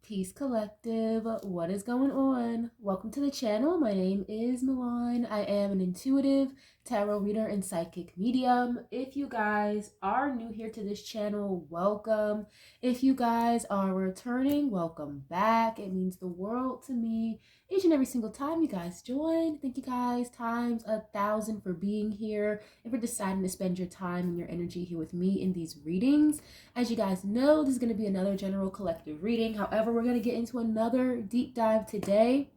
Peace Collective, what is going on? Welcome to the channel. My name is Milan. I am an intuitive tarot reader and psychic medium. If you guys are new here to this channel, welcome. If you guys are returning, welcome back. It means the world to me each and every single time you guys join. Thank you guys times 1,000 for being here and for deciding to spend your time and your energy here with me in these readings. As you guys know, this is going to be another general collective reading. However, we're going to get into another deep dive today.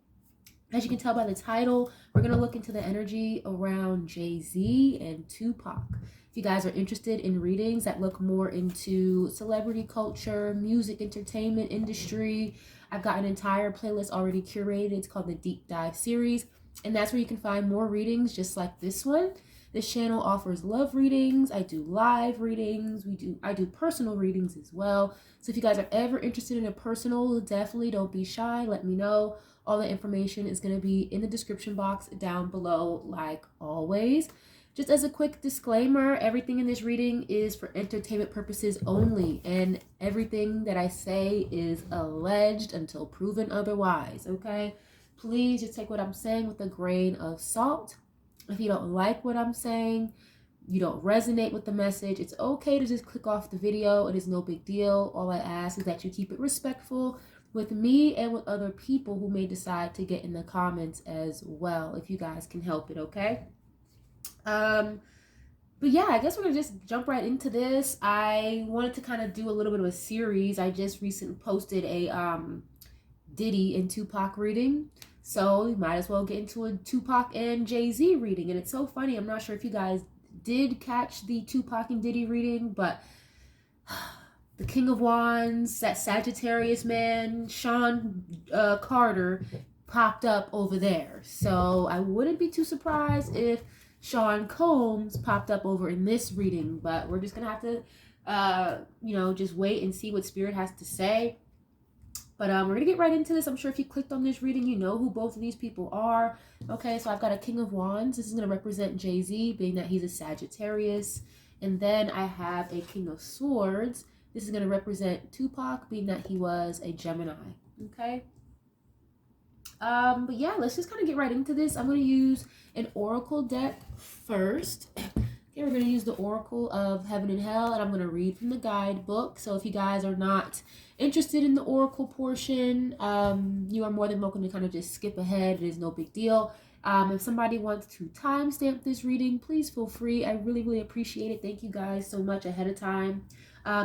As you can tell by the title, we're going to look into the energy around Jay-Z and Tupac. If you guys are interested in readings that look more into celebrity culture, music, entertainment industry, I've got an entire playlist already curated. It's called the Deep Dive series, and that's where you can find more readings just like this one. This channel offers love readings. I do live readings. I do personal readings as well. So if you guys are ever interested in a personal, definitely don't be shy. Let me know. All the information is going to be in the description box down below, like always. Just as a quick disclaimer, everything in this reading is for entertainment purposes only, and everything that I say is alleged until proven otherwise, okay? Please just take what I'm saying with a grain of salt. If you don't like what I'm saying, you don't resonate with the message, it's okay to just click off the video. It is no big deal. All I ask is that you keep it respectful with me and with other people who may decide to get in the comments as well, if you guys can help it, okay? But yeah, I guess we're gonna just jump right into this. I wanted to kind of do a little bit of a series. I just recently posted a Diddy and Tupac reading, so we might as well get into a Tupac and Jay-Z reading. And it's so funny, I'm not sure if you guys did catch the Tupac and Diddy reading, but the King of Wands, that Sagittarius man, Shawn Carter, popped up over there. So I wouldn't be too surprised if Sean Combs popped up over in this reading, but we're just gonna have to just wait and see what Spirit has to say. But we're gonna get right into this. I'm sure if you clicked on this reading, you know who both of these people are. Okay, so I've got a King of Wands. This is gonna represent Jay-Z, being that he's a Sagittarius. And then I have a King of Swords. This is gonna represent Tupac, being that he was a Gemini. Okay. But yeah, let's just kind of get right into this. I'm going to use an oracle deck first. Okay, we're going to use the Oracle of Heaven and Hell, and I'm going to read from the guidebook. So if you guys are not interested in the oracle portion, you are more than welcome to kind of just skip ahead. It is no big deal. If somebody wants to timestamp this reading, please feel free. I really, really appreciate it. Thank you guys so much ahead of time.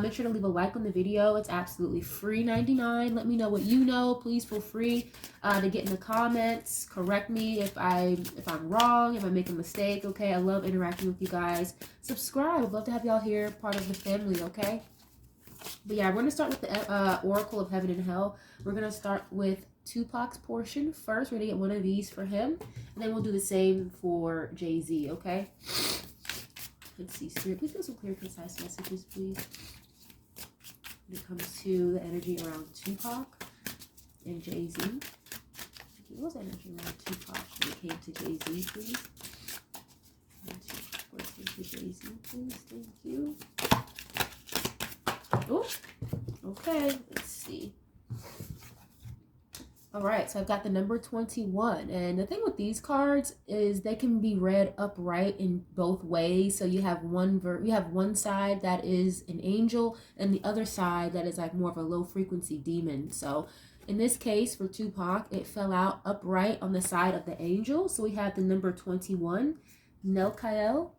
Make sure to leave a like on the video. It's absolutely free, 99. Let me know what you know. Please feel free to get in the comments. Correct me if I'm wrong, if I make a mistake. Okay, I love interacting with you guys. Subscribe. I'd love to have y'all here, part of the family. Okay. But yeah, we're gonna start with the Oracle of Heaven and Hell. We're gonna start with Tupac's portion first. We're gonna get one of these for him, and then we'll do the same for Jay-Z. Okay. Let's see, Spirit, please give some clear, concise messages, please. When it comes to the energy around Tupac and Jay-Z. What was the energy around Tupac when it came to Jay-Z, please? What's into Jay-Z, please? Thank you. Oh, okay, let's see. All right, so I've got the number 21, and the thing with these cards is they can be read upright in both ways. So you have one side that is an angel, and the other side that is like more of a low frequency demon. So in this case for Tupac, it fell out upright on the side of the angel. So we have the number 21, NATAL.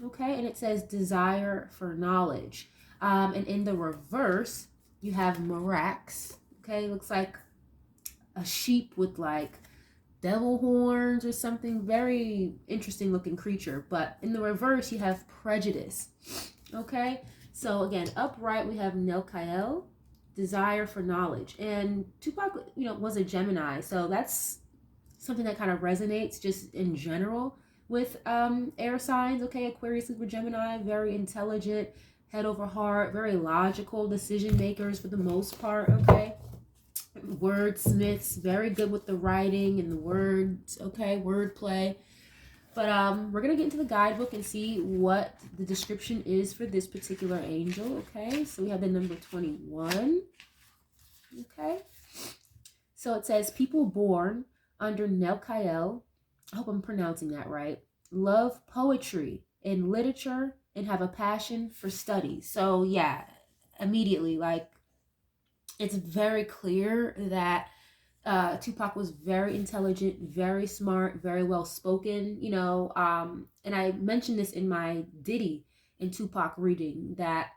Okay, and it says desire for knowledge. And in the reverse, you have Marax. Okay, looks like a sheep with like devil horns or something. Very interesting looking creature. But in the reverse, you have prejudice. Okay, so again, upright we have NATAL, desire for knowledge. And Tupac, was a Gemini, so that's something that kind of resonates just in general with air signs. Okay, Aquarius, Libra, Gemini, very intelligent, head over heart, very logical decision makers for the most part. Okay, wordsmiths, very good with the writing and the words. Okay, wordplay. But we're gonna get into the guidebook and see what the description is for this particular angel. Okay, so we have the number 21. Okay. So it says people born under NATAL, I hope I'm pronouncing that right, love poetry and literature and have a passion for study. So yeah, immediately, like, it's very clear that Tupac was very intelligent, very smart, very well spoken, and I mentioned this in my Diddy and Tupac reading, that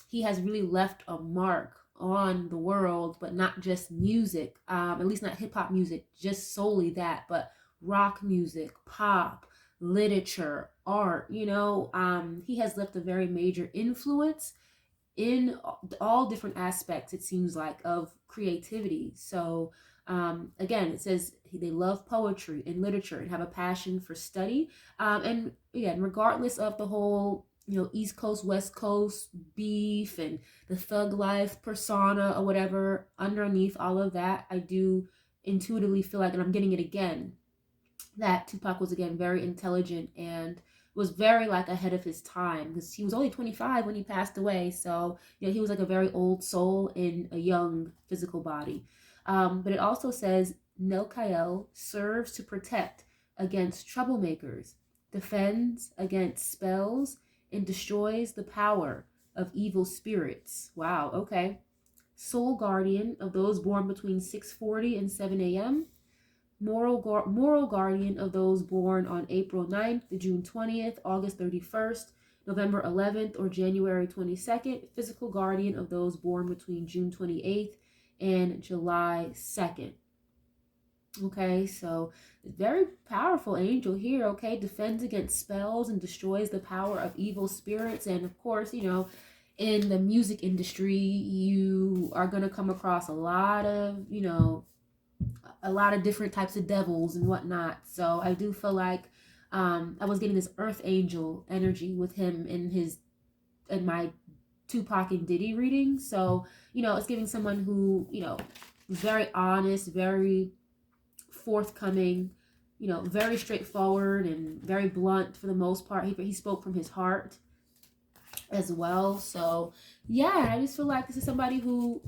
he has really left a mark on the world, but not just music, at least not hip hop music, just solely that, but rock music, pop, literature, art, he has left a very major influence in all different aspects, it seems like, of creativity. So again, it says they love poetry and literature and have a passion for study. And again, regardless of the whole, East Coast, West Coast beef and the thug life persona or whatever, underneath all of that, I do intuitively feel like, and I'm getting it again, that Tupac was, again, very intelligent and was very, like, ahead of his time, because he was only 25 when he passed away. So he was like a very old soul in a young physical body. But it also says NATAL serves to protect against troublemakers, defends against spells, and destroys the power of evil spirits. Wow, okay. Soul guardian of those born between 6:40 and 7 a.m., moral guardian of those born on April 9th, June 20th, August 31st, November 11th, or January 22nd, physical guardian of those born between June 28th and July 2nd. Okay, so very powerful angel here, okay? Defends against spells and destroys the power of evil spirits. And of course, in the music industry, you are going to come across a lot of different types of devils and whatnot. So I do feel like I was getting this earth angel energy with him in my Tupac and Diddy reading. So, it's giving someone who, very honest, very forthcoming, very straightforward and very blunt for the most part. He spoke from his heart as well. So yeah, I just feel like this is somebody who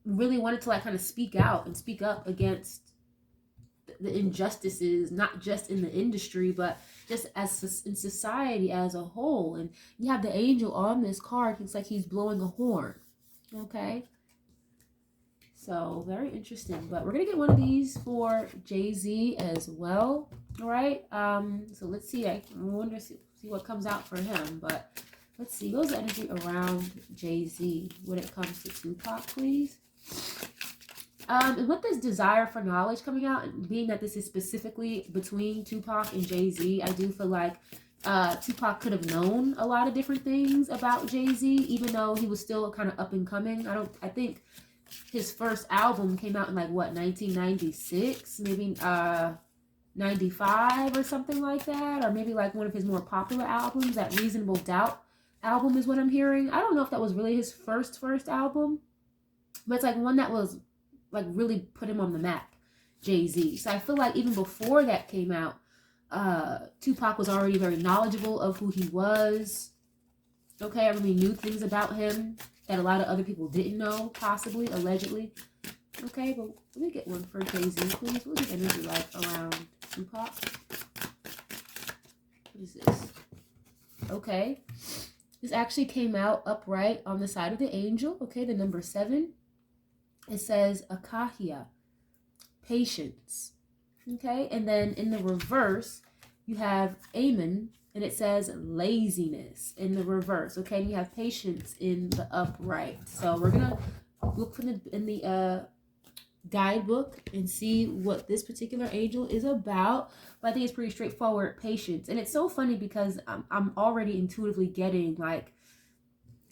really wanted to, like, kind of speak out and speak up against the injustices, not just in the industry, but just as in society as a whole. And you have the angel on this card. It's like he's blowing a horn. Okay. So very interesting. But we're gonna get one of these for Jay-Z as well. All right. So let's see. I wonder see what comes out for him. But let's see. What's the energy around Jay-Z when it comes to Tupac, please? And with this desire for knowledge coming out, and being that this is specifically between Tupac and Jay-Z, I do feel like Tupac could have known a lot of different things about Jay-Z, even though he was still kind of up and coming. I think his first album came out in, like, what, 1996, maybe 95 or something like that, or maybe like one of his more popular albums, that Reasonable Doubt album is what I'm hearing. I don't know if that was really his first album, but it's like one that was, like, really put him on the map, Jay-Z. So I feel like even before that came out, Tupac was already very knowledgeable of who he was. Okay, everybody knew things about him that a lot of other people didn't know, possibly, allegedly. Okay, but let me get one for Jay-Z, please. What's the energy like around Tupac? What is this? Okay. This actually came out upright on the side of the angel. Okay, the number 7. It says Akahia, patience. Okay, and then in the reverse, you have Amen, and it says laziness in the reverse. Okay, and you have patience in the upright. So we're gonna look for in the guidebook and see what this particular angel is about. But I think it's pretty straightforward, patience. And it's so funny because I'm already intuitively getting, like,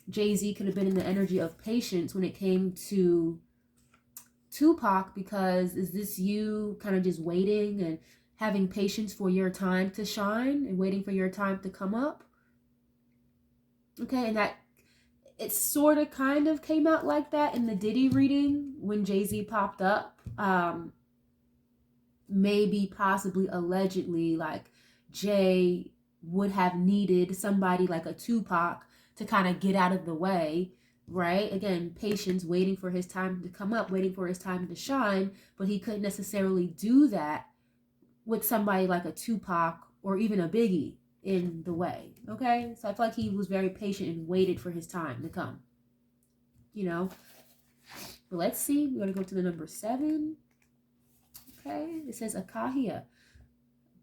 Jay-Z could have been in the energy of patience when it came to Tupac, because is this you kind of just waiting and having patience for your time to shine and waiting for your time to come up? Okay, and that it sort of kind of came out like that in the Diddy reading when Jay-Z popped up. Maybe, possibly, allegedly, like, Jay would have needed somebody like a Tupac to kind of get out of the way right? Again, patience, waiting for his time to come up, waiting for his time to shine, but he couldn't necessarily do that with somebody like a Tupac or even a Biggie in the way, okay? So I feel like he was very patient and waited for his time to come, you know? But let's see, we're gonna go to the number 7, okay? It says Akahia.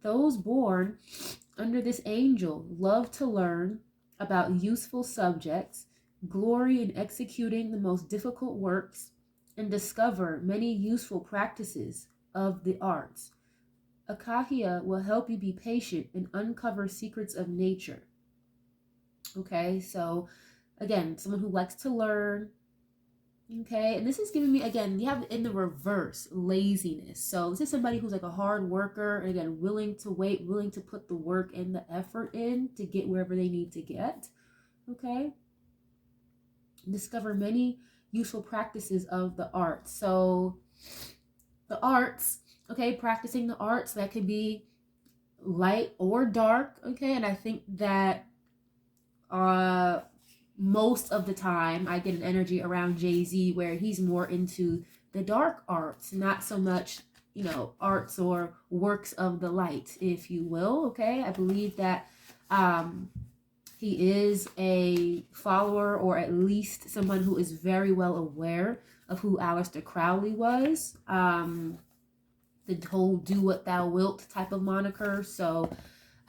Those born under this angel love to learn about useful subjects, glory in executing the most difficult works, and discover many useful practices of the arts. Akahia will help you be patient and uncover secrets of nature. Okay, so again, someone who likes to learn. Okay, and this is giving me, again, you have in the reverse, laziness. So this is somebody who's like a hard worker, and again, willing to wait, willing to put the work and the effort in to get wherever they need to get. Okay, discover many useful practices of the arts. So the arts, okay, practicing the arts, that could be light or dark. Okay, and I think that most of the time I get an energy around Jay-Z where he's more into the dark arts, not so much, you know, arts or works of the light, if you will. Okay, I believe that he is a follower, or at least someone who is very well aware of who Aleister Crowley was, the whole do what thou wilt type of moniker. So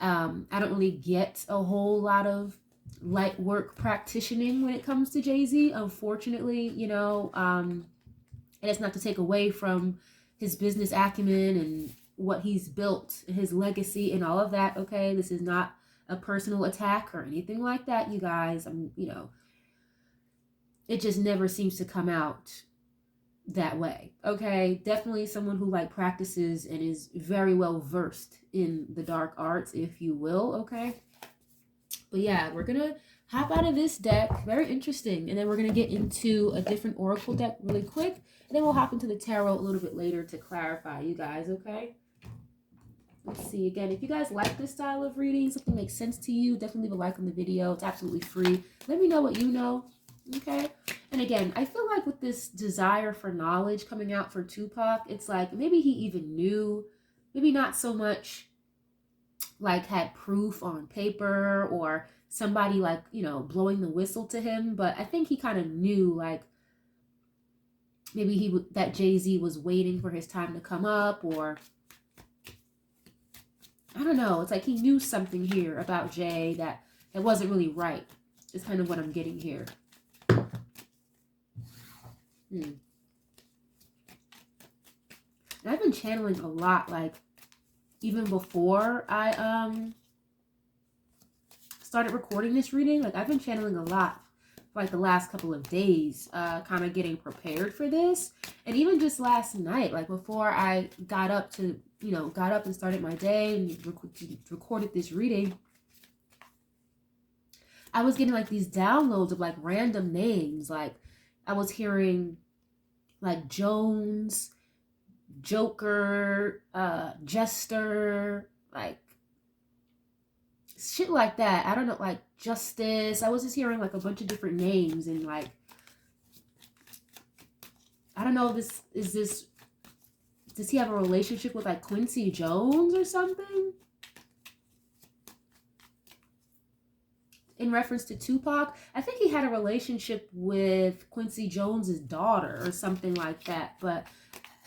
I don't really get a whole lot of light work practicing when it comes to Jay-Z, unfortunately, you know, and it's not to take away from his business acumen and what he's built, his legacy and all of that. Okay, this is not a personal attack or anything like that, you guys. You know, it just never seems to come out that way. Okay, definitely someone who like practices and is very well versed in the dark arts, if you will. Okay, but yeah, we're gonna hop out of this deck, very interesting, and then we're gonna get into a different oracle deck really quick, and then we'll hop into the tarot a little bit later to clarify, you guys. Okay, let's see. Again, if you guys like this style of reading, something makes sense to you, definitely leave a like on the video. It's absolutely free. Let me know what you know. Okay, and again, I feel like with this desire for knowledge coming out for Tupac, it's like maybe he even knew, maybe not so much like had proof on paper or somebody like, you know, blowing the whistle to him, but I think he kind of knew, like maybe that Jay-Z was waiting for his time to come up, or I don't know. It's like he knew something here about Jay that wasn't really right. Is kind of what I'm getting here. And I've been channeling a lot, like even before I started recording this reading. Like I've been channeling a lot for like the last couple of days, kind of getting prepared for this. And even just last night, like before I got up to, you know, got up and started my day and recorded this reading, I was getting like these downloads of like random names. Like I was hearing like Jones, Joker, Jester, like shit like that. I don't know, like Justice. I was just hearing like a bunch of different names, and like I don't know, does he have a relationship with like Quincy Jones or something? In reference to Tupac, I think he had a relationship with Quincy Jones's daughter or something like that. But,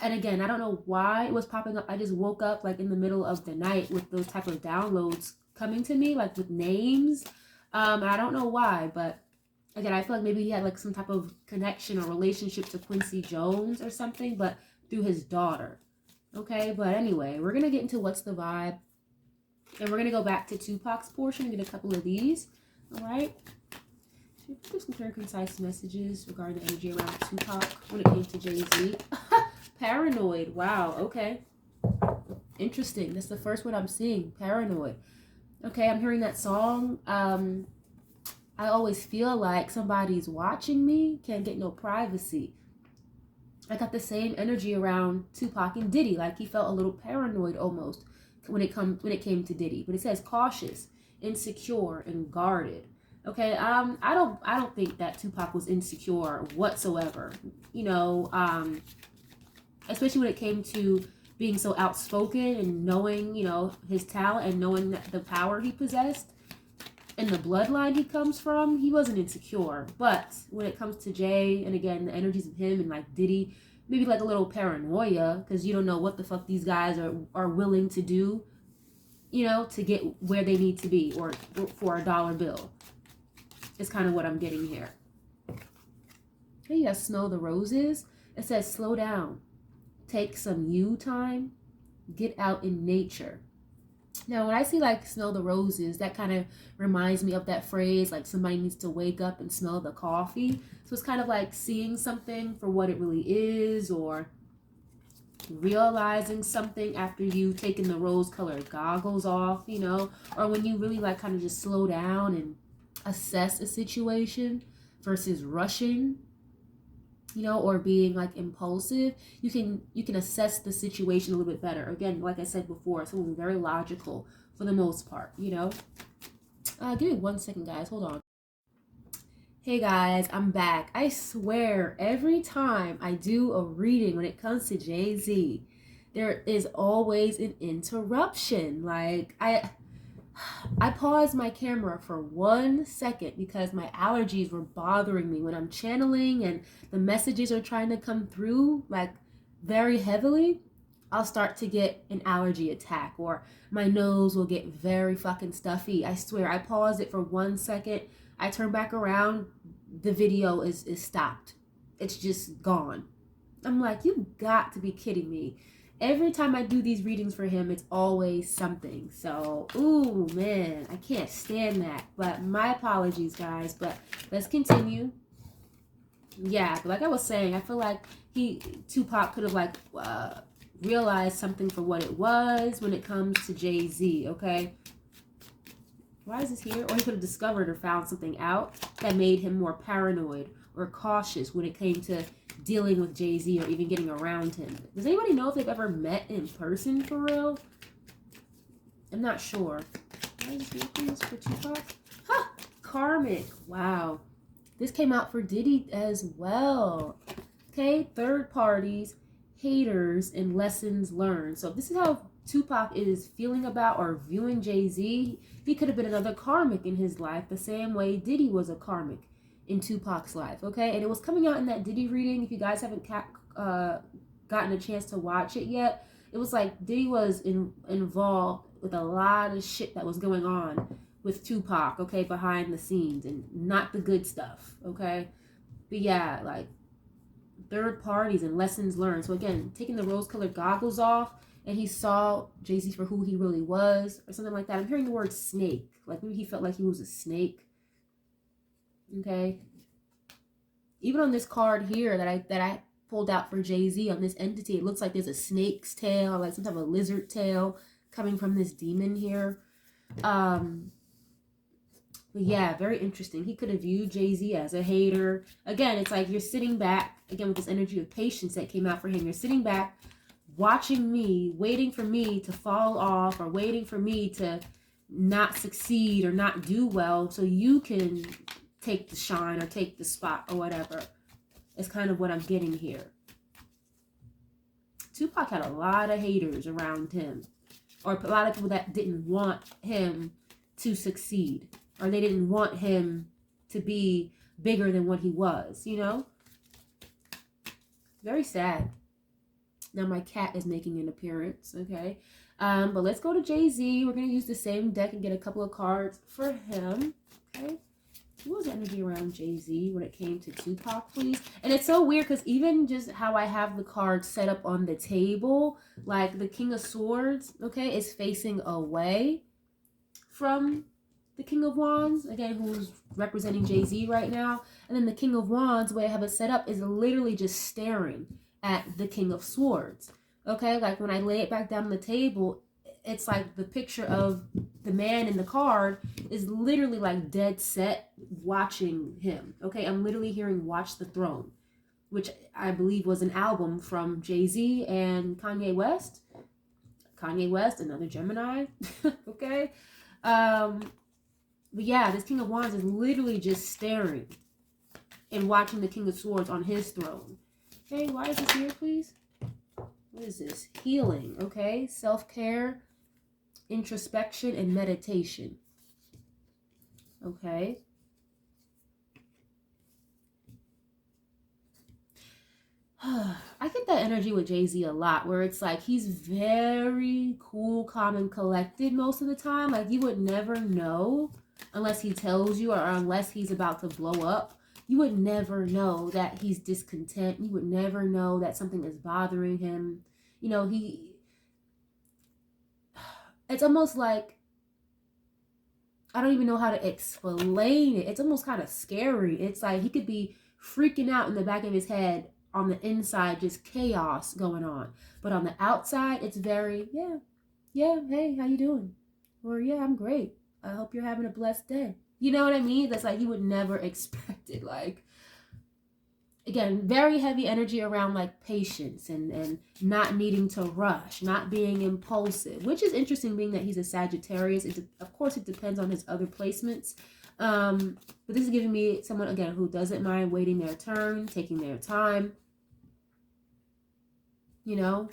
and again, I don't know why it was popping up. I just woke up like in the middle of the night with those type of downloads coming to me, like with names. I don't know why, but again, I feel like maybe he had like some type of connection or relationship to Quincy Jones or something, but through his daughter. Okay, but anyway, we're going to get into what's the vibe. And we're going to go back to Tupac's portion and get a couple of these. All right. Give some clear and concise messages regarding the energy around Tupac when it came to Jay-Z. Paranoid. Wow. Okay. Interesting. That's the first one I'm seeing. Paranoid. Okay. I'm hearing that song. I always feel like somebody's watching me. Can't get no privacy. I got the same energy around Tupac and Diddy. Like he felt a little paranoid almost when it came to Diddy. But it says cautious, insecure, and guarded. Okay, I don't think that Tupac was insecure whatsoever. You know, especially when it came to being so outspoken and knowing, you know, his talent and knowing the power he possessed and the bloodline he comes from, he wasn't insecure. But when it comes to Jay, and again, the energies of him and like Diddy, maybe like a little paranoia because you don't know what the fuck these guys are willing to do, you know, to get where they need to be or for a dollar bill. Is kind of what I'm getting here. Hey, you guys smell the roses? It says slow down. Take some you time. Get out in nature. Now, when I see like smell the roses, that kind of reminds me of that phrase, like somebody needs to wake up and smell the coffee. So it's kind of like seeing something for what it really is, or realizing something after you've taken the rose-colored goggles off, you know, or when you really like kind of just slow down and assess a situation versus rushing, you know, or being like impulsive. You can assess the situation a little bit better. Again, like I said before, something very logical for the most part, you know. Give me 1 second, guys. Hold on. Hey guys, I'm back. I swear, every time I do a reading when it comes to Jay-Z, there is always an interruption. Like I paused my camera for 1 second because my allergies were bothering me when I'm channeling and the messages are trying to come through like very heavily. I'll start to get an allergy attack or my nose will get very fucking stuffy. I swear, I paused it for 1 second. I turn back around, the video is stopped. It's just gone. I'm like, you got to be kidding me. Every time I do these readings for him, it's always something. So, ooh, man, I can't stand that. But my apologies, guys. But let's continue. Yeah, but like I was saying, I feel like Tupac could have like realized something for what it was when it comes to Jay-Z, okay? Why is this here? Or he could have discovered or found something out that made him more paranoid or cautious when it came to dealing with Jay-Z or even getting around him. Does anybody know if they've ever met in person for real? I'm not sure. Why is this here for Tupac? Huh! Karmic. Wow. This came out for Diddy as well. Okay, third parties, haters, and lessons learned. So if this is how Tupac is feeling about or viewing Jay-Z, he could have been another karmic in his life the same way Diddy was a karmic in Tupac's life, okay? And it was coming out in that Diddy reading. If you guys haven't gotten a chance to watch it yet, it was like Diddy was involved with a lot of shit that was going on with Tupac, okay, behind the scenes, and not the good stuff, okay? But yeah, like third parties and lessons learned. So again, taking the rose-colored goggles off, and he saw Jay-Z for who he really was, or something like that. I'm hearing the word snake. Like maybe he felt like he was a snake. Okay. Even on this card here that I pulled out for Jay-Z on this entity, it looks like there's a snake's tail, like some type of lizard tail coming from this demon here. But yeah, very interesting. He could have viewed Jay-Z as a hater. Again, it's like you're sitting back, again, with this energy of patience that came out for him. You're sitting back, watching me, waiting for me to fall off or waiting for me to not succeed or not do well so you can take the shine or take the spot or whatever. It's kind of what I'm getting here. Tupac had a lot of haters around him, or a lot of people that didn't want him to succeed, or they didn't want him to be bigger than what he was, you know? Very sad. Now my cat is making an appearance, okay? But let's go to Jay-Z. We're going to use the same deck and get a couple of cards for him, okay? What was the energy around Jay-Z when it came to Tupac, please? And it's so weird because even just how I have the cards set up on the table, like the King of Swords, okay, is facing away from the King of Wands, again, who's representing Jay-Z right now. And then the King of Wands, the way I have it set up, is literally just staring at the King of Swords. Okay, like when I lay it back down on the table, it's like the picture of the man in the card is literally like dead set watching him. Okay, I'm literally hearing Watch the Throne, which I believe was an album from Jay-Z and Kanye West. Kanye West, another Gemini. Okay. But yeah, this King of Wands is literally just staring and watching the King of Swords on his throne. Okay, why is this here, please? What is this? Healing, okay? Self-care, introspection, and meditation. Okay. I get that energy with Jay-Z a lot, where it's like he's very cool, calm, and collected most of the time. Like, you would never know unless he tells you, or unless he's about to blow up. You would never know that he's discontent. You would never know that something is bothering him. You know, it's almost like, I don't even know how to explain it. It's almost kind of scary. It's like he could be freaking out in the back of his head. On the inside, just chaos going on. But on the outside, it's very, yeah, hey, how you doing? Or, yeah, I'm great. I hope you're having a blessed day. You know what I mean? That's like, you would never expect it. Like, again, very heavy energy around like patience and not needing to rush, not being impulsive, which is interesting being that he's a Sagittarius. Of course, it depends on his other placements. But this is giving me someone, again, who doesn't mind waiting their turn, taking their time, you know.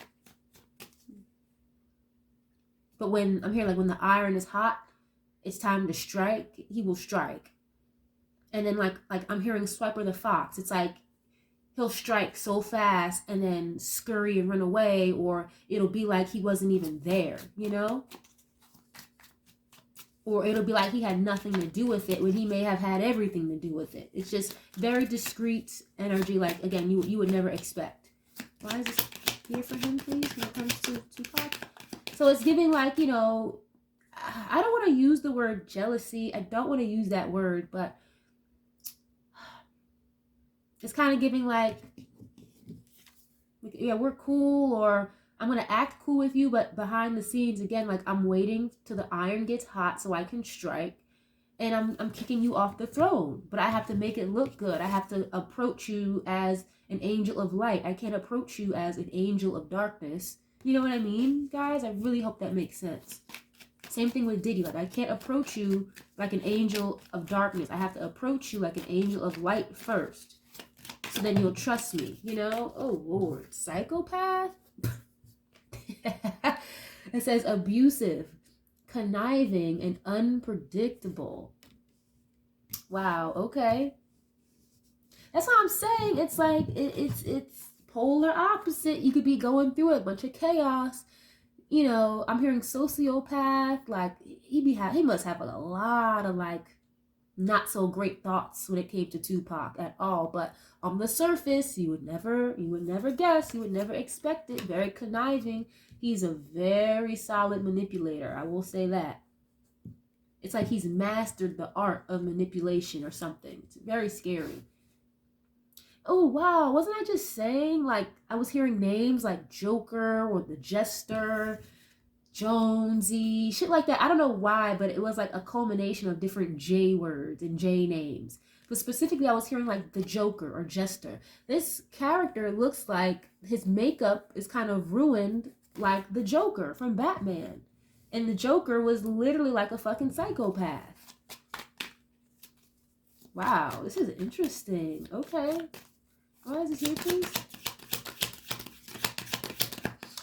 But when I'm here, like when the iron is hot, it's time to strike, he will strike. And then like I'm hearing Swiper the Fox. It's like he'll strike so fast and then scurry and run away, or it'll be like he wasn't even there, you know? Or it'll be like he had nothing to do with it when he may have had everything to do with it. It's just very discreet energy, like, again, you would never expect. Why is this here for him, please, when it comes to Tupac? So it's giving, like, you know, I don't want to use the word jealousy. I don't want to use that word, but it's kind of giving, like, yeah, we're cool, or I'm going to act cool with you, but behind the scenes, again, like, I'm waiting till the iron gets hot so I can strike, and I'm kicking you off the throne, but I have to make it look good. I have to approach you as an angel of light. I can't approach you as an angel of darkness. You know what I mean, guys? I really hope that makes sense. Same thing with Diddy. Like, I can't approach you like an angel of darkness. I have to approach you like an angel of light first, so then you'll trust me, you know? Oh, Lord. Psychopath? It says abusive, conniving, and unpredictable. Wow, okay. That's what I'm saying. It's like, it's polar opposite. You could be going through a bunch of chaos. You know, I'm hearing sociopath. Like, he must have a lot of, like, not so great thoughts when it came to Tupac at all. But on the surface, you would never guess, you would never expect it. Very conniving. He's a very solid manipulator, I will say that. It's like he's mastered the art of manipulation or something. It's very scary. Oh, wow. Wasn't I just saying, like, I was hearing names like Joker or the Jester, Jonesy, shit like that. I don't know why, but it was like a culmination of different J words and J names. But specifically, I was hearing like the Joker or Jester. This character looks like his makeup is kind of ruined like the Joker from Batman. And the Joker was literally like a fucking psychopath. Wow, this is interesting. Okay. Why is this here, please?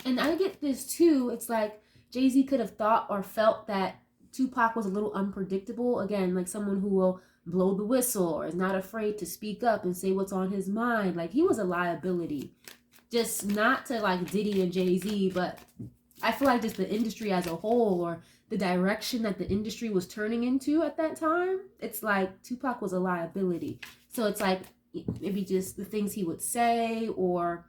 And I get this too. It's like Jay-Z could have thought or felt that Tupac was a little unpredictable. Again, like someone who will blow the whistle or is not afraid to speak up and say what's on his mind. Like, he was a liability. Just not to like Diddy and Jay-Z, but I feel like just the industry as a whole, or the direction that the industry was turning into at that time. It's like Tupac was a liability. So it's like maybe just the things he would say, or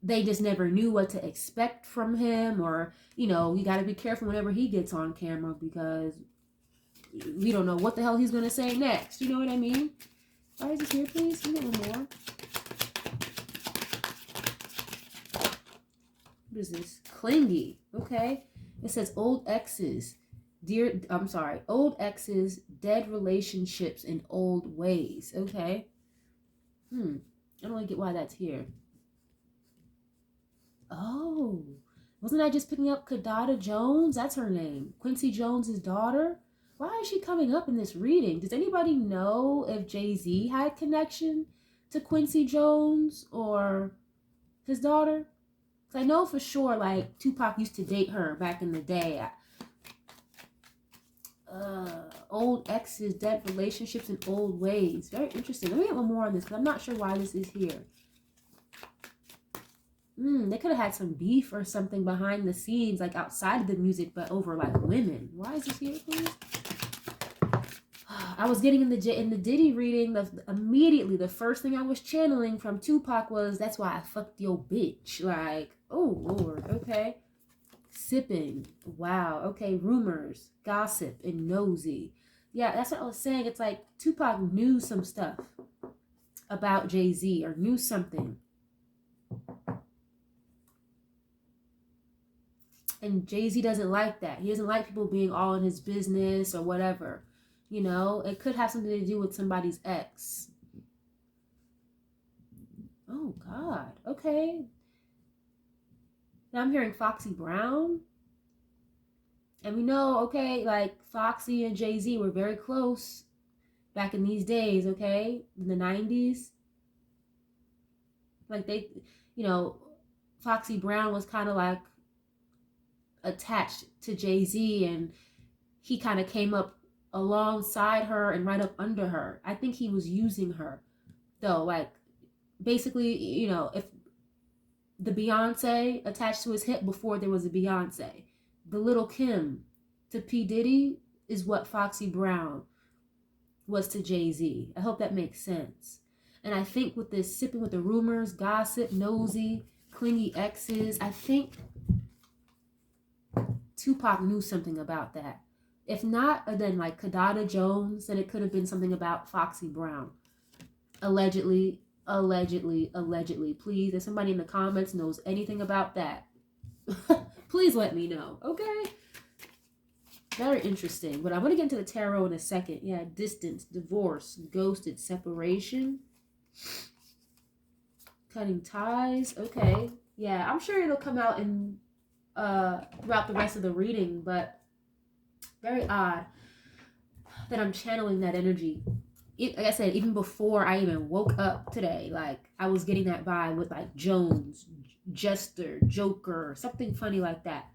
they just never knew what to expect from him, or, you know, you got to be careful whenever he gets on camera because we don't know what the hell he's going to say next. You know what I mean? Why is this here, please? Can we get one more? What is this? Clingy. Okay. It says old exes. Old exes, dead relationships, and old ways. Okay. I don't really get why that's here. Oh, wasn't I just picking up Kadada Jones? That's her name. Quincy Jones's daughter. Why is she coming up in this reading? Does anybody know if Jay-Z had connection to Quincy Jones or his daughter? Because I know for sure, like, Tupac used to date her back in the day. Old exes, dead relationships, and old ways. Very interesting. Let me get one more on this because I'm not sure why this is here. They could have had some beef or something behind the scenes, like outside of the music, but over like women. Why is this here, please? I was getting in the Diddy reading. Immediately, the first thing I was channeling from Tupac was, "That's why I fucked your bitch." Like, oh Lord, okay. Sipping, wow, okay. Rumors, gossip, and nosy. Yeah, that's what I was saying. It's like Tupac knew some stuff about Jay-Z or knew something. And Jay-Z doesn't like that. He doesn't like people being all in his business or whatever. You know, it could have something to do with somebody's ex. Oh, God. Okay. Now I'm hearing Foxy Brown. And we know, okay, like Foxy and Jay-Z were very close back in these days, okay? In the 90s. Like they, you know, Foxy Brown was kind of like attached to Jay-Z, and he kind of came up alongside her and right up under her. I think he was using her, though. Like, basically, you know, if the Beyonce attached to his hip before there was a Beyonce, the Little Kim to P. Diddy is what Foxy Brown was to Jay-Z. I hope that makes sense. And I think with this sipping with the rumors, gossip, nosy, clingy exes, I think Tupac knew something about that. If not, then like Kadada Jones, then it could have been something about Foxy Brown. Allegedly. Please, if somebody in the comments knows anything about that, please let me know, okay? Very interesting. But I'm going to get into the tarot in a second. Yeah, distance, divorce, ghosted, separation, cutting ties. Okay. Yeah, I'm sure it'll come out in throughout the rest of the reading, but very odd that I'm channeling that energy. Like I said, even before I even woke up today, like I was getting that vibe with like Jones, Jester, Joker, something funny like that.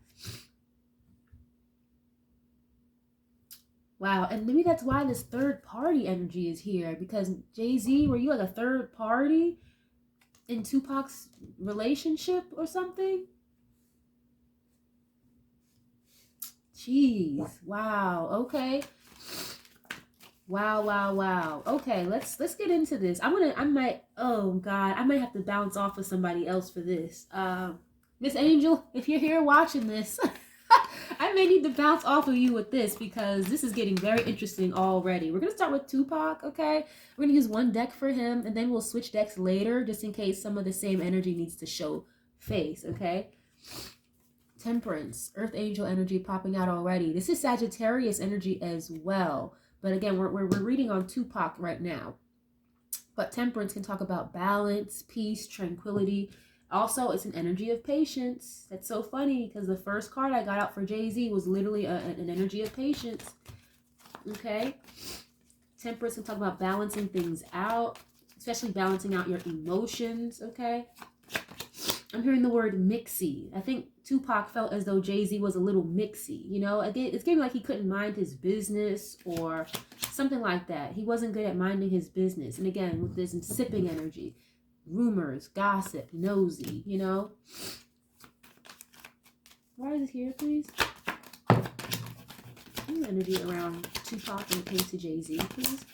Wow, and maybe that's why this third party energy is here, because Jay-Z, were you like a third party in Tupac's relationship or something? Jeez, wow, okay. Wow. Okay, let's get into this. I might, oh God, I might have to bounce off of somebody else for this. Miss Angel, if you're here watching this, I may need to bounce off of you with this because this is getting very interesting already. We're going to start with Tupac, okay? We're going to use one deck for him, and then we'll switch decks later just in case some of the same energy needs to show face, okay? Temperance, Earth Angel energy popping out already. This is Sagittarius energy as well. But again, we're reading on Tupac right now. But Temperance can talk about balance, peace, tranquility. Also, it's an energy of patience. That's so funny because the first card I got out for Jay-Z was literally an energy of patience. Okay? Temperance can talk about balancing things out, especially balancing out your emotions. Okay? I'm hearing the word mixy. I think Tupac felt as though Jay-Z was a little mixy. You know, again, it's getting like he couldn't mind his business or something like that. He wasn't good at minding his business. And again, with this sipping energy, rumors, gossip, nosy, you know. Why is it here, please? Energy around Tupac when it came to Jay-Z, please.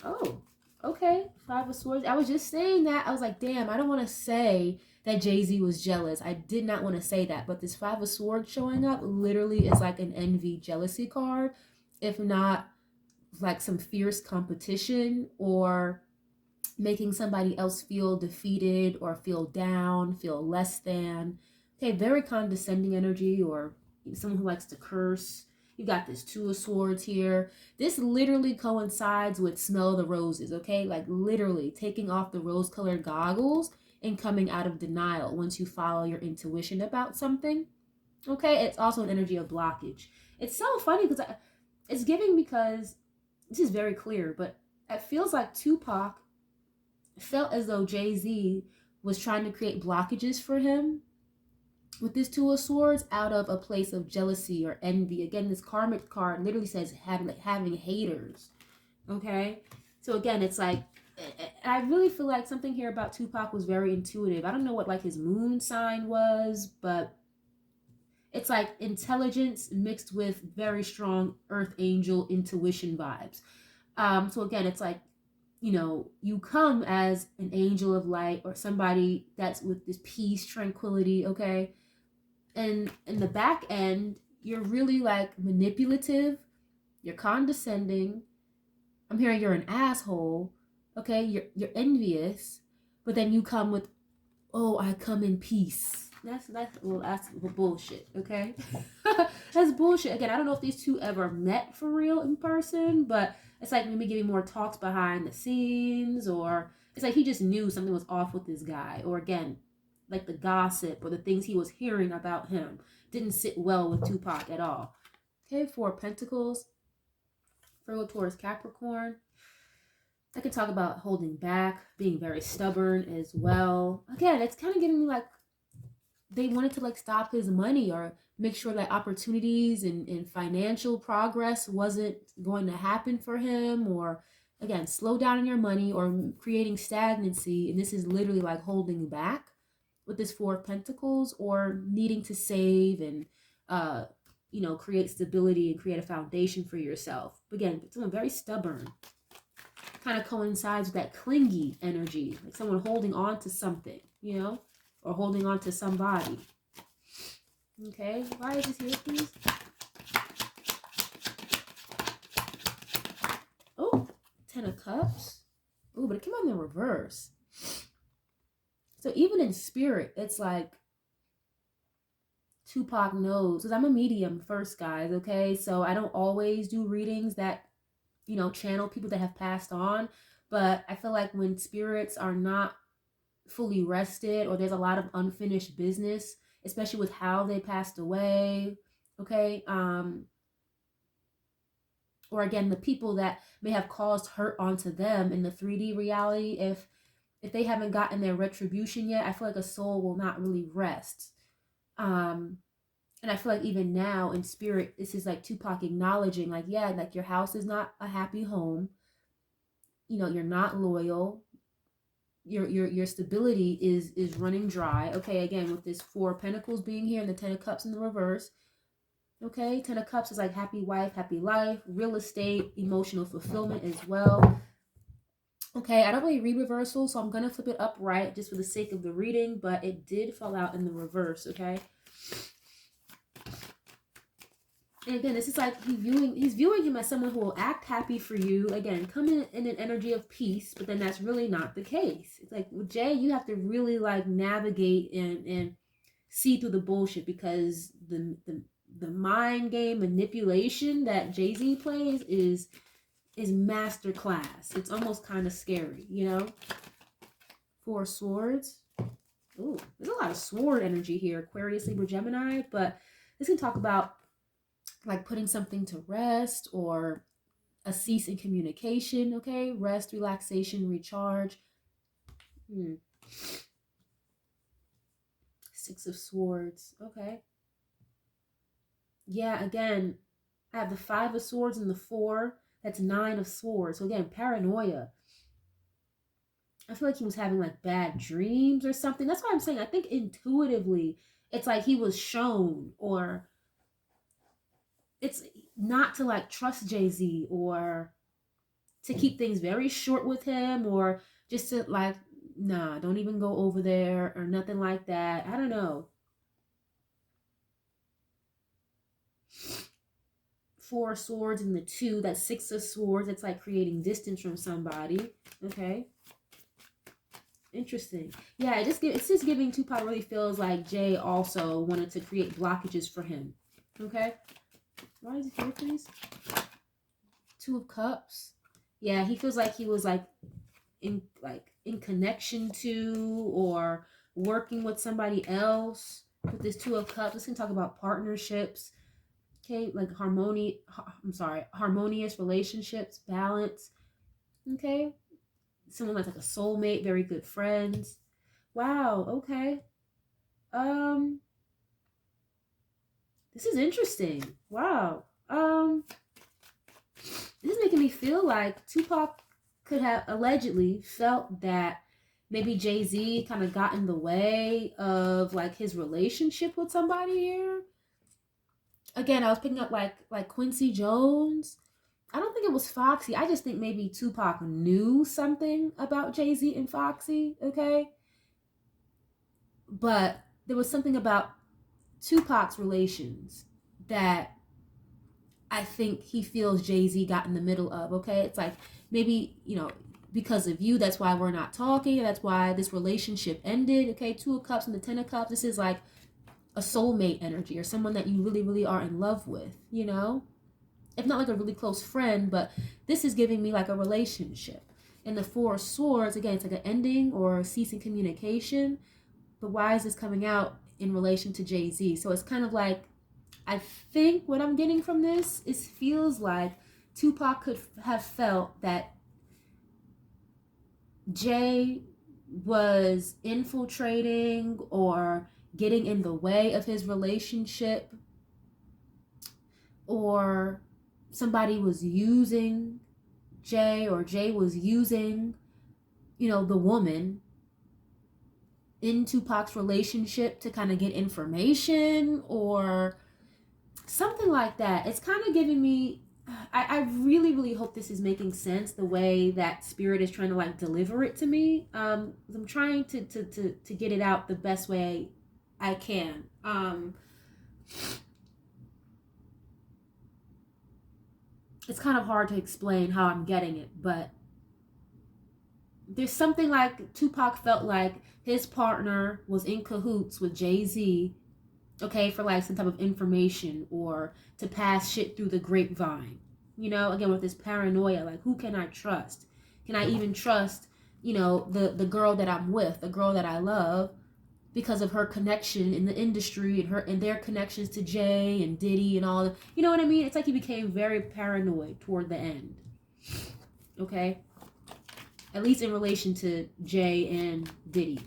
Oh, okay. Five of Swords. I was just saying that. I was like, damn, I don't want to say that Jay-Z was jealous. I did not want to say that. But this Five of Swords showing up literally is like an envy, jealousy card. If not, like some fierce competition or making somebody else feel defeated or feel down, feel less than. Okay, very condescending energy or someone who likes to curse. You got this Two of Swords here. This literally coincides with Smell the Roses, okay? Like literally taking off the rose-colored goggles and coming out of denial once you follow your intuition about something. Okay, it's also an energy of blockage. It's so funny because It's giving because this is very clear, but it feels like Tupac felt as though Jay-Z was trying to create blockages for him with this Two of Swords out of a place of jealousy or envy. Again, this karmic card literally says having haters. Okay? So again, it's like, I really feel like something here about Tupac was very intuitive. I don't know what like his moon sign was, but it's like intelligence mixed with very strong earth angel intuition vibes. So again, it's like, you know, you come as an angel of light or somebody that's with this peace, tranquility, okay? And in the back end, you're really like manipulative, you're condescending. I'm hearing you're an asshole, okay? You're envious, but then you come with, oh, I come in peace. That's bullshit, okay? That's bullshit. Again, I don't know if these two ever met for real in person, but it's like maybe giving more talks behind the scenes, or it's like he just knew something was off with this guy, or again, like the gossip or the things he was hearing about him didn't sit well with Tupac at all. Okay, Four of Pentacles, Virgo, Taurus, Capricorn. I could talk about holding back, being very stubborn as well. Again, it's kind of giving me like they wanted to like stop his money or make sure that opportunities and financial progress wasn't going to happen for him, or again, slow down on your money or creating stagnancy. And this is literally like holding back with this Four of Pentacles, or needing to save and you know, create stability and create a foundation for yourself. Again, someone very stubborn. Kind of coincides with that clingy energy, like someone holding on to something, you know, or holding on to somebody. Okay, why is this here, please? Oh, Ten of Cups. Oh, but it came out in the reverse. So even in spirit, it's like Tupac knows, because I'm a medium first, guys, okay? So I don't always do readings that, you know, channel people that have passed on. But I feel like when spirits are not fully rested, or there's a lot of unfinished business, especially with how they passed away, okay? Or again, the people that may have caused hurt onto them in the 3D reality, if they haven't gotten their retribution yet, I feel like a soul will not really rest. And I feel like even now in spirit, this is like Tupac acknowledging, like, yeah, like your house is not a happy home. You know, you're not loyal. Your stability is running dry. Okay, again, with this Four of Pentacles being here and the Ten of Cups in the reverse. Okay, Ten of Cups is like happy wife, happy life, real estate, emotional fulfillment as well. Okay, I don't really read reversal, so I'm going to flip it upright just for the sake of the reading, but it did fall out in the reverse, okay? And again, this is like he's viewing him as someone who will act happy for you. Again, come in an energy of peace, but then that's really not the case. It's like with Jay, you have to really like navigate and see through the bullshit, because the mind game manipulation that Jay-Z plays is master class. It's almost kind of scary, you know? Four Swords. Ooh, there's a lot of sword energy here. Aquarius, Libra, Gemini, but this can talk about like putting something to rest, or a cease in communication, okay? Rest, relaxation, recharge. Six of Swords, okay. Yeah, again, I have the Five of Swords and the Four. That's Nine of Swords. So again, paranoia. I feel like he was having like bad dreams or something. That's why I'm saying I think intuitively it's like he was shown, or it's not to like trust Jay-Z, or to keep things very short with him, or just to like, nah, don't even go over there or nothing like that. I don't know. Four of Swords and the Two, that's Six of Swords. It's like creating distance from somebody. Okay. Interesting. Yeah, it's just giving Tupac really feels like Jay also wanted to create blockages for him. Okay. Why is it here, please? Two of Cups. Yeah, he feels like he was like in connection to, or working with somebody else with this Two of Cups. Let's talk about partnerships. Okay, like harmonious relationships, balance. Okay, someone that's like a soulmate, very good friends. Wow, okay. This is interesting. Wow. This is making me feel like Tupac could have allegedly felt that maybe Jay-Z kind of got in the way of like his relationship with somebody here. Again, I was picking up like Quincy Jones. I don't think it was Foxy. I just think maybe Tupac knew something about Jay-Z and Foxy, okay? But there was something about Tupac's relations that I think he feels Jay-Z got in the middle of, okay? It's like maybe, because of you, that's why we're not talking. That's why this relationship ended, okay? 2 of Cups and the 10 of Cups. This is like a soulmate energy or someone that you really, really are in love with, If not like a really close friend, but this is giving me like a relationship. And the 4 of Swords, again, it's like an ending or ceasing communication. But why is this coming out in relation to Jay-Z? So it's kind of like, I think what I'm getting from this is feels like Tupac could have felt that Jay was infiltrating or getting in the way of his relationship, or somebody was using Jay, or Jay was using, the woman in Tupac's relationship to kind of get information or something like that. It's kind of giving me, I really, really hope this is making sense the way that Spirit is trying to like deliver it to me. I'm trying to get it out the best way I can. It's kind of hard to explain how I'm getting it, but there's something like Tupac felt like his partner was in cahoots with Jay-Z, okay, for like some type of information or to pass shit through the grapevine. Again, with this paranoia, like who can I trust? Can I even trust, the girl that I'm with, the girl that I love, because of her connection in the industry and their connections to Jay and Diddy and all. You know what I mean? It's like he became very paranoid toward the end. Okay? At least in relation to Jay and Diddy.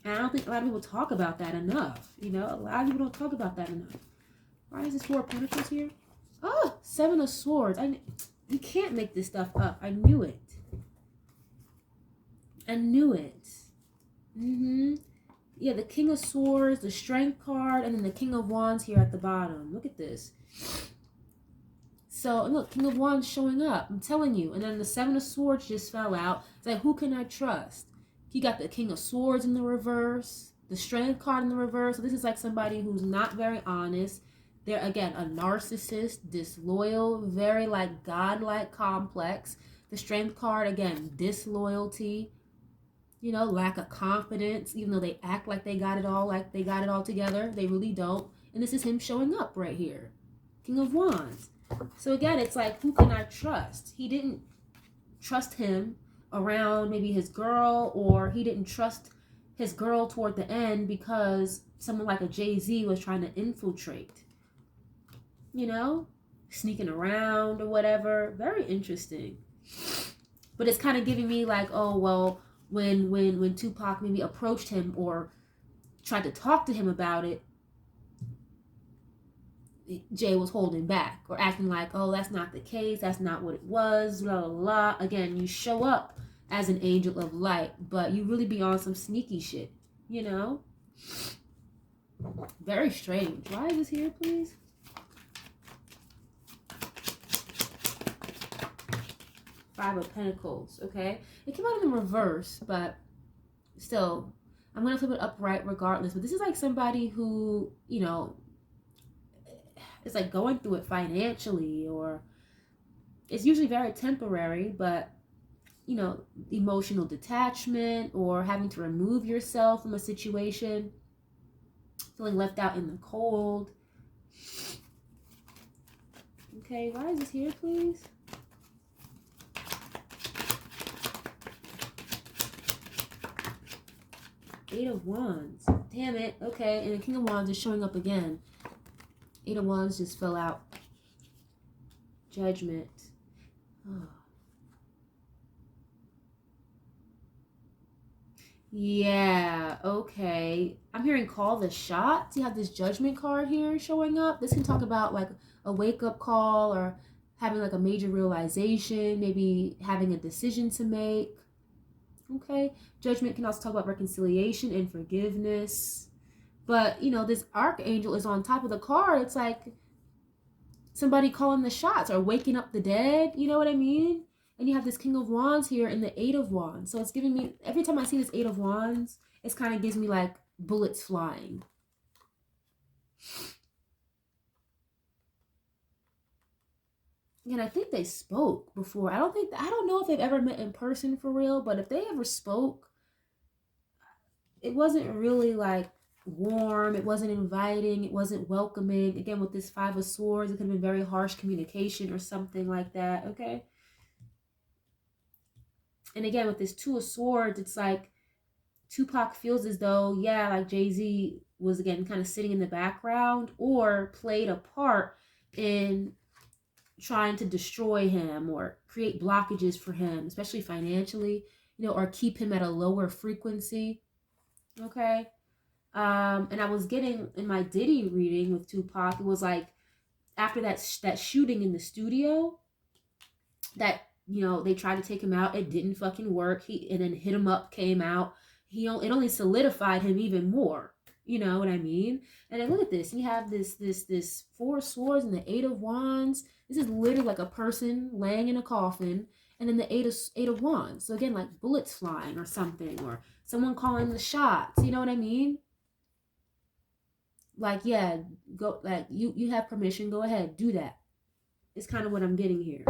And I don't think a lot of people talk about that enough. A lot of people don't talk about that enough. Why is this 4 of Pentacles here? Oh, 7 of Swords. You can't make this stuff up. I knew it. Yeah, the King of Swords, the Strength card, and then the King of Wands here at the bottom. Look at this. So, look, King of Wands showing up. I'm telling you. And then the 7 of Swords just fell out. It's like, who can I trust? You got the King of Swords in the reverse, the Strength card in the reverse. So this is like somebody who's not very honest. They're, again, a narcissist, disloyal, very like godlike complex. The Strength card, again, disloyalty, lack of confidence, even though they act like they got it all together. They really don't. And this is him showing up right here. King of Wands. So again, it's like, who can I trust? He didn't trust him around maybe his girl, or he didn't trust his girl toward the end because someone like a Jay-Z was trying to infiltrate. Sneaking around or whatever. Very interesting. But it's kind of giving me like, oh, well, when Tupac maybe approached him or tried to talk to him about it, Jay was holding back or acting like, oh, that's not the case. That's not what it was. Blah, blah, blah. Again, you show up as an angel of light, but you really be on some sneaky shit, Very strange. Why is this here, please? Five of Pentacles, okay? It came out in the reverse, but still, I'm going to flip it upright regardless. But this is like somebody who, it's like going through it financially, or it's usually very temporary, but emotional detachment or having to remove yourself from a situation, feeling left out in the cold. Okay, why is this here, please? Eight of Wands. Damn it. Okay, and the King of Wands is showing up again. Eight of Wands just fell out. Judgment. Oh. Yeah, okay. I'm hearing call the shots. You have this Judgment card here showing up. This can talk about like a wake-up call or having like a major realization, maybe having a decision to make. Okay. Judgment can also talk about reconciliation and forgiveness. But, you know, this archangel is on top of the card. It's like somebody calling the shots or waking up the dead. You know what I mean? And you have this King of Wands here and the Eight of Wands. So it's giving me, every time I see this Eight of Wands, it kind of gives me like bullets flying. And I think they spoke before. I don't know if they've ever met in person for real, but if they ever spoke, it wasn't really like warm, it wasn't inviting, it wasn't welcoming. Again, with this Five of Swords, it could have been very harsh communication or something like that, okay? And again, with this Two of Swords, it's like Tupac feels as though, yeah, like Jay-Z was, again, kind of sitting in the background or played a part in trying to destroy him or create blockages for him, especially financially, you know, or keep him at a lower frequency, okay? And I was getting in my Diddy reading with Tupac, it was like after that shooting in the studio that, you know, they tried to take him out, it didn't fucking work. And then Hit 'Em Up came out. It only solidified him even more. You know what I mean? And then look at this. You have this Four of Swords and the Eight of Wands. This is literally like a person laying in a coffin, and then the Eight of Wands. So again, like bullets flying or something, or someone calling the shots. You know what I mean? Like, yeah, go, like you have permission, go ahead, do that. It's kind of what I'm getting here.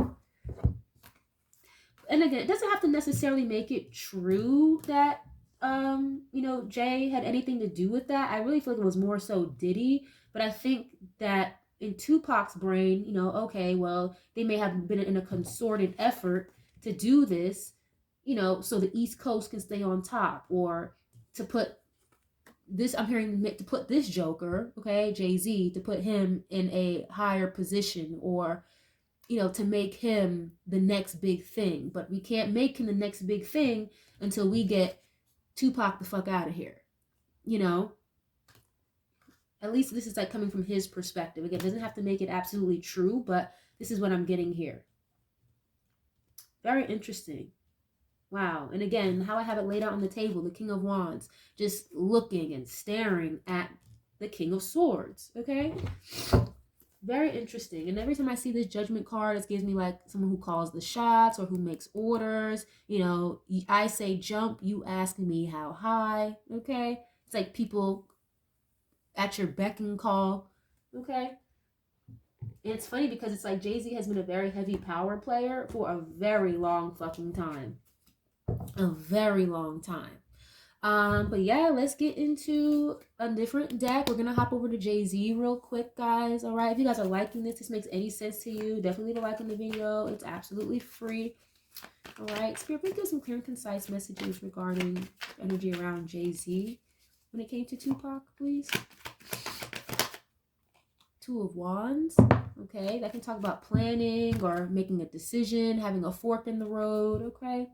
And again, it doesn't have to necessarily make it true that you know, Jay had anything to do with that. I really feel like it was more so Diddy, but I think that in Tupac's brain, you know, okay, well, they may have been in a concerted effort to do this, you know, so the East Coast can stay on top, or to put this, I'm hearing, to put this Joker, okay, Jay-Z, to put him in a higher position, or, you know, to make him the next big thing. But we can't make him the next big thing until we get Tupac the fuck out of here, you know? At least this is like coming from his perspective. Again, it doesn't have to make it absolutely true, but this is what I'm getting here. Very interesting. Wow. And again, how I have it laid out on the table, the King of Wands, just looking and staring at the King of Swords, okay? Very interesting. And every time I see this Judgment card, it gives me like someone who calls the shots or who makes orders. You know, I say jump, you ask me how high, okay? It's like people at your beck and call, okay? And it's funny because it's like Jay-Z has been a very heavy power player for a very long fucking time. A very long time. But yeah, let's get into a different deck. We're gonna hop over to Jay-Z real quick, guys. All right, if you guys are liking this makes any sense to you, definitely leave a like on the video. It's absolutely free. All right, Spirit, please give some clear and concise messages regarding energy around Jay-Z when it came to Tupac, please. Two of Wands. Okay, that can talk about planning or making a decision, having a fork in the road. Okay,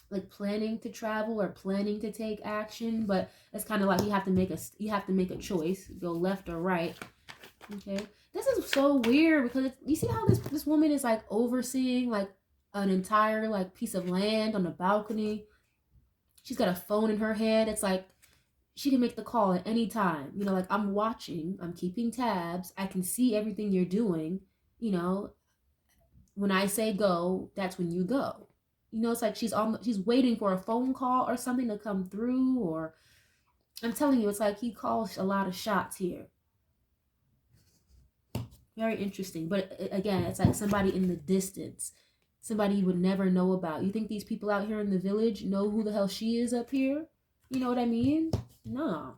like planning to travel or planning to take action, but it's kind of like you have to make a choice, go left or right. Okay, this is so weird because you see how this woman is like overseeing like an entire like piece of land on a balcony. She's got a phone in her hand. It's like she can make the call at any time. You know, like I'm watching, I'm keeping tabs, I can see everything you're doing. You know, when I say go, that's when you go. You know, it's like she's waiting for a phone call or something to come through, or I'm telling you, it's like he calls a lot of shots here. Very interesting. But again, it's like somebody in the distance, somebody you would never know about. You think these people out here in the village know who the hell she is up here? You know what I mean? No.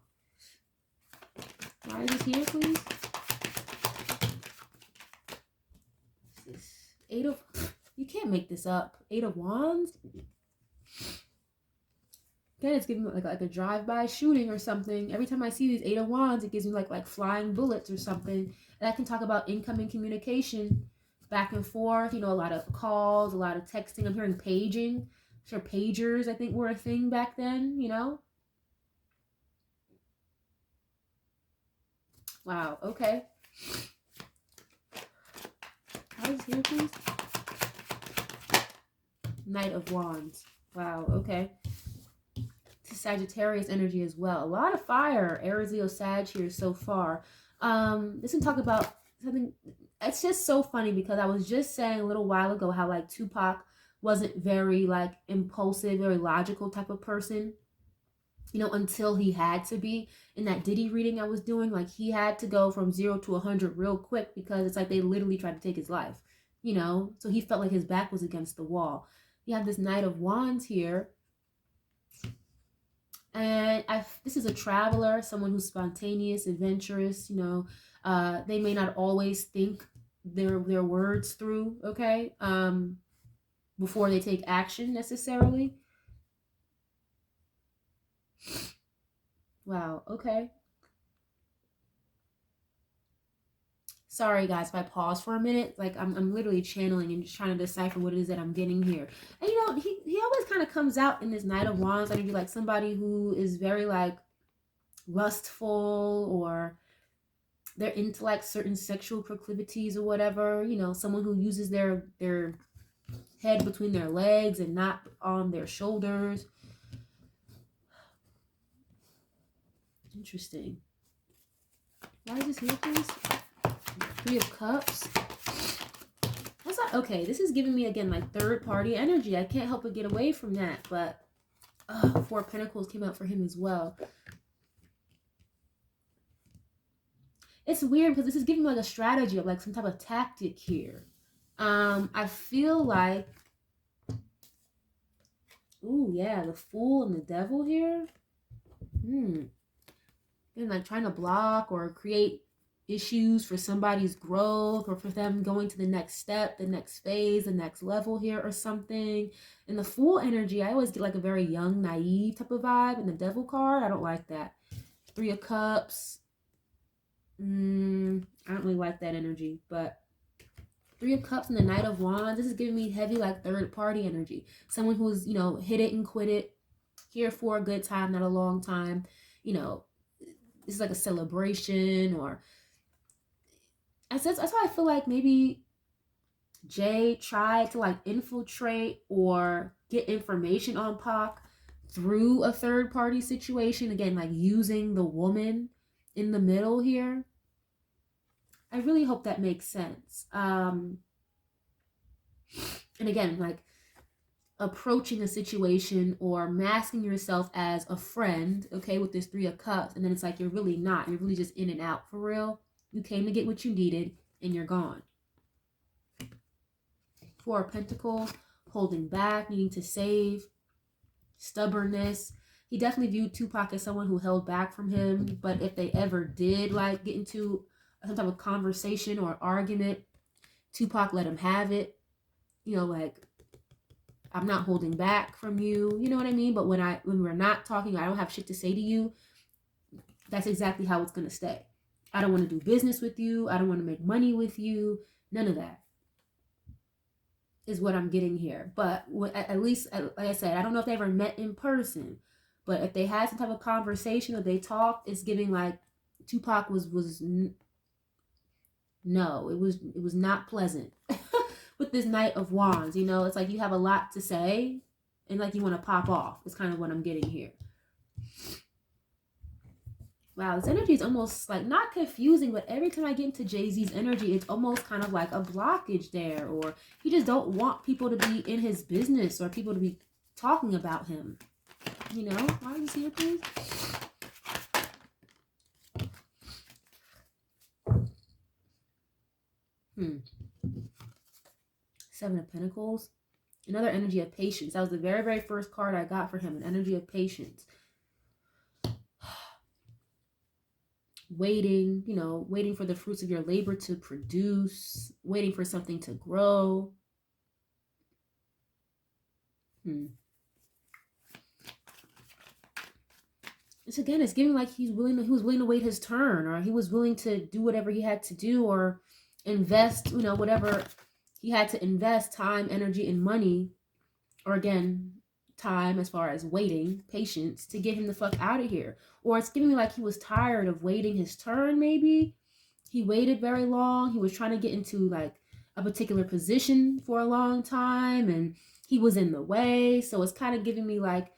Why is this here, please? Eight of... You can't make this up. Eight of Wands? Again, it's giving me like a drive-by shooting or something. Every time I see these Eight of Wands, it gives me like flying bullets or something. And I can talk about incoming communication, back and forth. You know, a lot of calls, a lot of texting. I'm hearing paging. Sure, pagers, I think, were a thing back then, you know? Wow, okay. How's here, please? Knight of Wands. Wow, okay. To Sagittarius energy as well. A lot of fire. Aries, Leo, Sag here so far. This can talk about something. It's just so funny because I was just saying a little while ago how like Tupac wasn't very like impulsive, very logical type of person, you know, until he had to be. In that Diddy reading I was doing, like he had to go from 0 to 100 real quick because it's like they literally tried to take his life, you know, so he felt like his back was against the wall. You have this Knight of Wands here, and this is a traveler, someone who's spontaneous, adventurous, you know. They may not always think their words through, okay, before they take action necessarily. Wow, okay. Sorry guys if I pause for a minute. Like I'm literally channeling and just trying to decipher what it is that I'm getting here. And you know, he always kind of comes out in this Knight of Wands energy like somebody who is very like lustful, or they're into like certain sexual proclivities or whatever, you know, someone who uses their head between their legs and not on their shoulders. Interesting. Why is this here, please? Three of Cups. That's not okay. This is giving me again like third party energy. I can't help but get away from that. But Four of Pentacles came out for him as well. It's weird because this is giving me like a strategy of like some type of tactic here. I feel like, ooh yeah, the Fool and the Devil here. And like trying to block or create issues for somebody's growth, or for them going to the next step, the next phase, the next level here or something. And the Fool energy, I always get like a very young, naive type of vibe. And the Devil card, I don't like that. Three of Cups. I don't really like that energy. But Three of Cups and the Knight of Wands, this is giving me heavy like third party energy. Someone who's, you know, hit it and quit it, here for a good time, not a long time. You know, this is like a celebration, or that's why I feel like maybe Jay tried to like infiltrate or get information on Pac through a third party situation. Again, like using the woman in the middle here. I really hope that makes sense. And again, like approaching a situation or masking yourself as a friend, okay, with this Three of Cups, and then it's like you're really not. You're really just in and out for real. You came to get what you needed and you're gone. Four of Pentacles, holding back, needing to save, stubbornness. He definitely viewed Tupac as someone who held back from him, but if they ever did like get into some type of conversation or argument, Tupac let him have it. You know, like, I'm not holding back from you, you know what I mean? But when we're not talking, I don't have shit to say to you, that's exactly how it's going to stay. I don't want to do business with you. I don't want to make money with you. None of that is what I'm getting here. But at least, like I said, I don't know if they ever met in person, but if they had some type of conversation or they talked, it's giving like Tupac was no, it was not pleasant. With this Knight of Wands, you know, it's like you have a lot to say and like you want to pop off. It's kind of what I'm getting here. Wow, this energy is almost like not confusing, but every time I get into Jay-Z's energy, it's almost kind of like a blockage there, or he just don't want people to be in his business or people to be talking about him. You know, why is this here, please? Seven of Pentacles. Another energy of patience. That was the very, very first card I got for him. An energy of patience. Waiting, you know, waiting for the fruits of your labor to produce. Waiting for something to grow. It's again, it's giving like he was willing to wait his turn, or he was willing to do whatever he had to do, or invest, whatever he had to invest, time, energy, and money, or again, time as far as waiting, patience, to get him the fuck out of here. Or it's giving me like he was tired of waiting his turn, maybe. He waited very long. He was trying to get into like a particular position for a long time, and he was in the way. So it's kind of giving me like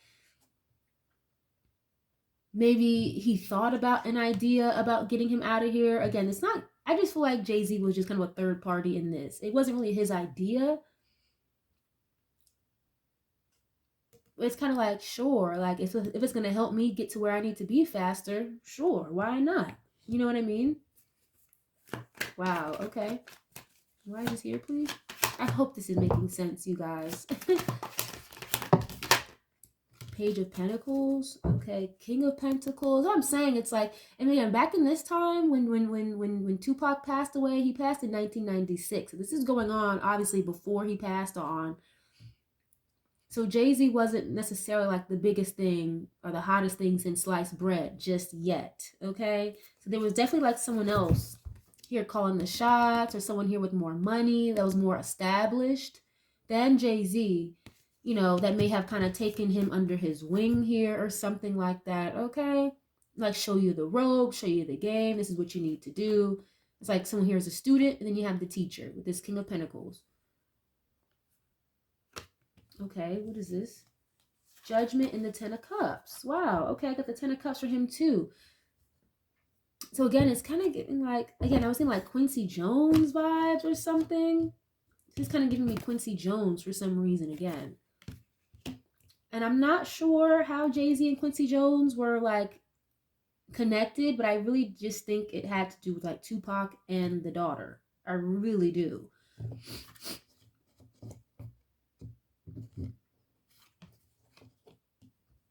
maybe he thought about an idea about getting him out of here. Again, it's not, I just feel like Jay-Z was just kind of a third party in this. It wasn't really his idea. It's kind of like, sure, like if it's going to help me get to where I need to be faster, sure, why not? You know what I mean? Wow, okay. Why is this here, please? I hope this is making sense, you guys. Page of Pentacles, okay. King of Pentacles. I'm saying it's like, and again, back in this time when Tupac passed away, he passed in 1996. This is going on obviously before he passed on. So Jay-Z wasn't necessarily like the biggest thing or the hottest thing since sliced bread just yet, okay? So there was definitely like someone else here calling the shots, or someone here with more money that was more established than Jay-Z, that may have kind of taken him under his wing here or something like that, okay? Like show you the ropes, show you the game, this is what you need to do. It's like someone here is a student, and then you have the teacher with this King of Pentacles. Okay, what is this? Judgment and the Ten of Cups. Wow, okay, I got the Ten of Cups for him too. So again, it's kind of getting like, again, I was thinking like Quincy Jones vibes or something. It's kind of giving me Quincy Jones for some reason again. And I'm not sure how Jay-Z and Quincy Jones were like connected, but I really just think it had to do with like Tupac and the daughter. I really do.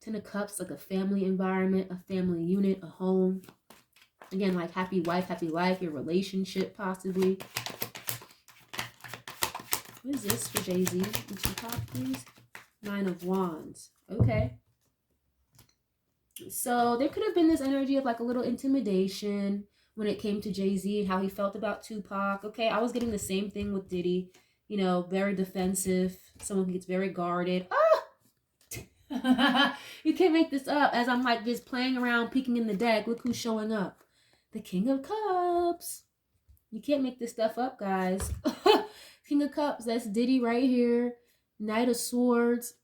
Ten of Cups, like a family environment, a family unit, a home. Again, like happy wife, happy life, your relationship possibly. What is this for Jay-Z? And Tupac, please? Nine of Wands. Okay. So there could have been this energy of like a little intimidation when it came to Jay-Z and how he felt about Tupac. Okay, I was getting the same thing with Diddy. Very defensive. Someone who gets very guarded. Ah! You can't make this up. As I'm like just playing around, peeking in the deck. Look who's showing up. The King of Cups. You can't make this stuff up, guys. King of Cups. That's Diddy right here. Knight of Swords.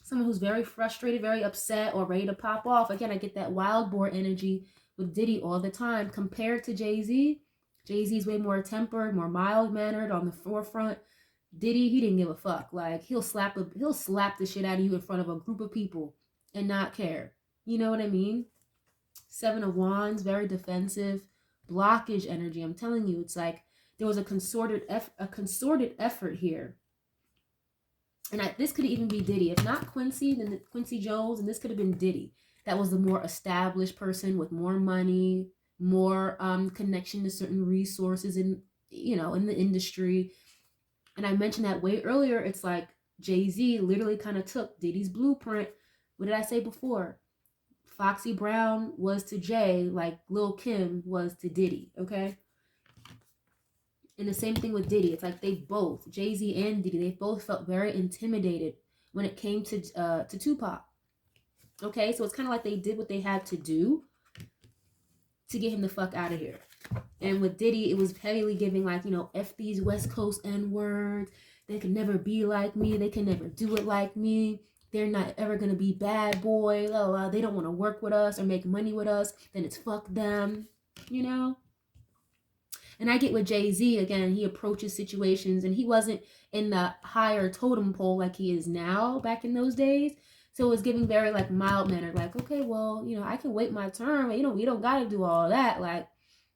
Someone who's very frustrated, very upset, or ready to pop off. Again, I get that wild boar energy with Diddy all the time. Compared to Jay-Z, Jay-Z's way more tempered, more mild-mannered, on the forefront. Diddy, he didn't give a fuck. Like he'll slap the shit out of you in front of a group of people and not care. You know what I mean? Seven of Wands, very defensive, blockage energy. I'm telling you, it's like there was a concerted effort here. And this could even be Diddy. If not Quincy, then Quincy Jones, and this could have been Diddy. That was the more established person with more money, more connection to certain resources in the industry. And I mentioned that way earlier. It's like Jay-Z literally kind of took Diddy's blueprint. What did I say before? Foxy Brown was to Jay like Lil Kim was to Diddy, okay? And the same thing with Diddy. It's like they both, Jay-Z and Diddy, they both felt very intimidated when it came to Tupac. Okay, so it's kind of like they did what they had to do to get him the fuck out of here. And with Diddy, it was heavily giving like, F these West Coast N-words. They can never be like me. They can never do it like me. They're not ever going to be bad boy. Blah, blah. They don't want to work with us or make money with us. Then it's fuck them, And I get with Jay-Z, again, he approaches situations, and he wasn't in the higher totem pole like he is now back in those days. So it was giving very like mild mannered, like, okay, well, I can wait my turn. But, you don't got to do all that. Like,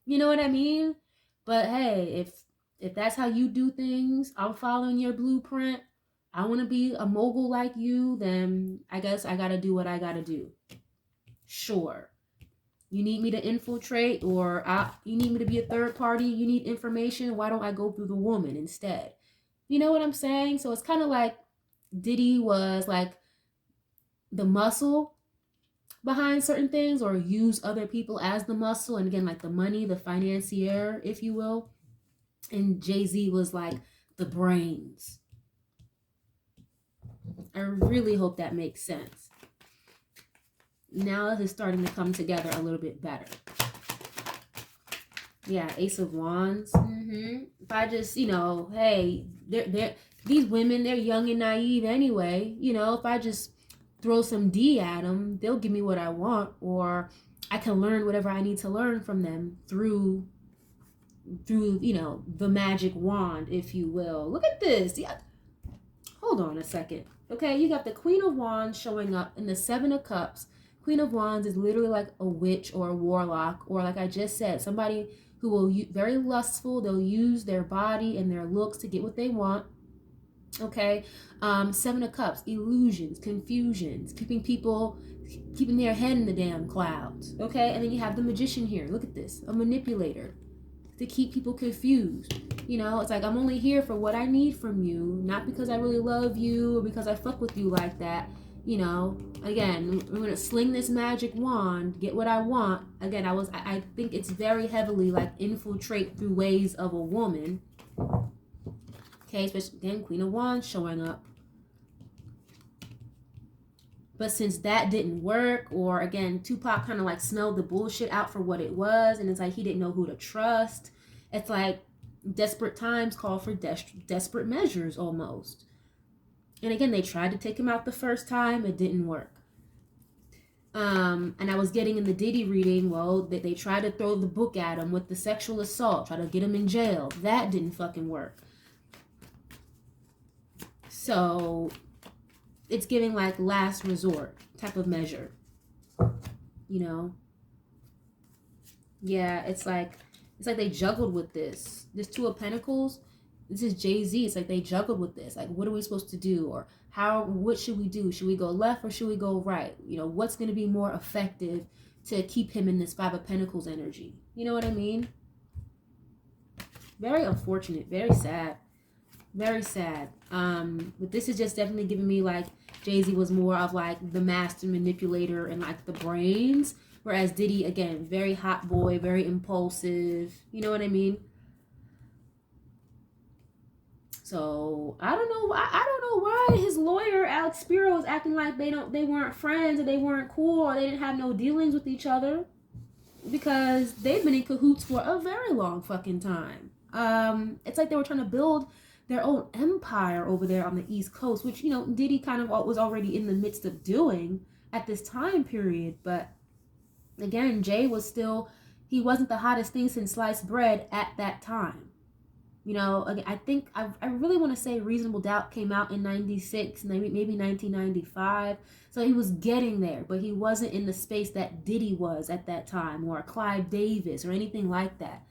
you know what I mean? But hey, if that's how you do things, I'm following your blueprint. I want to be a mogul like you, then I guess I got to do what I got to do. Sure. You need me to infiltrate, or you need me to be a third party. You need information. Why don't I go through the woman instead? You know what I'm saying? So it's kind of like Diddy was like the muscle, behind certain things, or use other people as the muscle, and again, like the money, the financier, if you will. And Jay-Z was like the brains. I really hope that makes sense. Now it's starting to come together a little bit better. Yeah, Ace of Wands. If I just, hey, they're these women, they're young and naive anyway. If I just throw some D at them, they'll give me what I want, or I can learn whatever I need to learn from them through the magic wand, if you will. Look at this. Yeah. Hold on a second. Okay, you got the Queen of Wands showing up in the Seven of Cups. Queen of Wands is literally like a witch or a warlock, or like I just said, somebody who will very lustful. They'll use their body and their looks to get what they want. Okay, Seven of Cups, illusions, confusions, keeping their head in the damn clouds. Okay, and then you have the Magician here. Look at this, a manipulator to keep people confused. It's like, I'm only here for what I need from you, not because I really love you or because I fuck with you like that. Again, I'm gonna sling this magic wand, get what I want. Again, I think it's very heavily like infiltrate through ways of a woman. Okay, especially again, Queen of Wands showing up. But since that didn't work, or again, Tupac kind of like smelled the bullshit out for what it was, and it's like he didn't know who to trust. It's like desperate times call for desperate measures almost. And again, they tried to take him out the first time, it didn't work. And I was getting in the Diddy reading, well, they tried to throw the book at him with the sexual assault, try to get him in jail. That didn't fucking work. So it's giving like last resort type of measure. Yeah, it's like they juggled with this. This Two of Pentacles, this is Jay-Z. It's like they juggled with this. Like, what are we supposed to do? Or what should we do? Should we go left or should we go right? What's going to be more effective to keep him in this Five of Pentacles energy? You know what I mean? Very unfortunate, very sad. Very sad. But this is just definitely giving me like Jay-Z was more of like the master manipulator and like the brains, whereas Diddy, again, very hot boy, very impulsive. You know what I mean? So I don't know why his lawyer Alex Spiro is acting like they weren't friends or they weren't cool or they didn't have no dealings with each other, because they've been in cahoots for a very long fucking time. It's like they were trying to build their own empire over there on the East Coast, which, Diddy kind of was already in the midst of doing at this time period. But again, Jay was still, he wasn't the hottest thing since sliced bread at that time. Again, I think, I really want to say Reasonable Doubt came out in 96, maybe 1995. So he was getting there, but he wasn't in the space that Diddy was at that time, or Clive Davis or anything like that.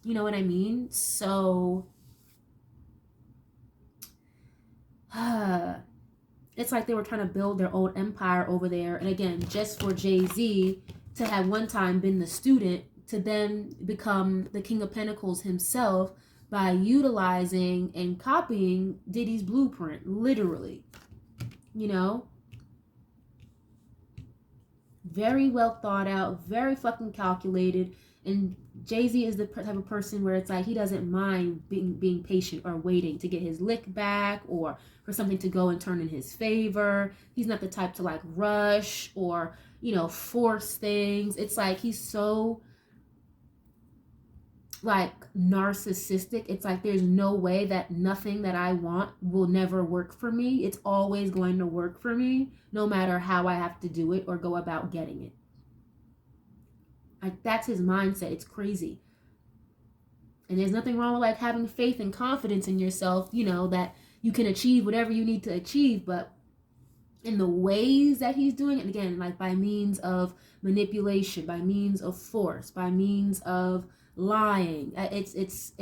You know what I mean? So it's like they were trying to build their own empire over there. And again, just for Jay-Z to have one time been the student to then become the King of Pentacles himself by utilizing and copying Diddy's blueprint, literally. Very well thought out, very fucking calculated. And Jay-Z is the type of person where it's like he doesn't mind being patient or waiting to get his lick back or for something to go and turn in his favor. He's not the type to like rush or, force things. It's like he's so like narcissistic. It's like there's no way that nothing that I want will never work for me. It's always going to work for me, no matter how I have to do it or go about getting it. Like, that's his mindset. It's crazy. And there's nothing wrong with like having faith and confidence in yourself, that you can achieve whatever you need to achieve. But in the ways that he's doing it, again, like by means of manipulation, by means of force, by means of lying, it's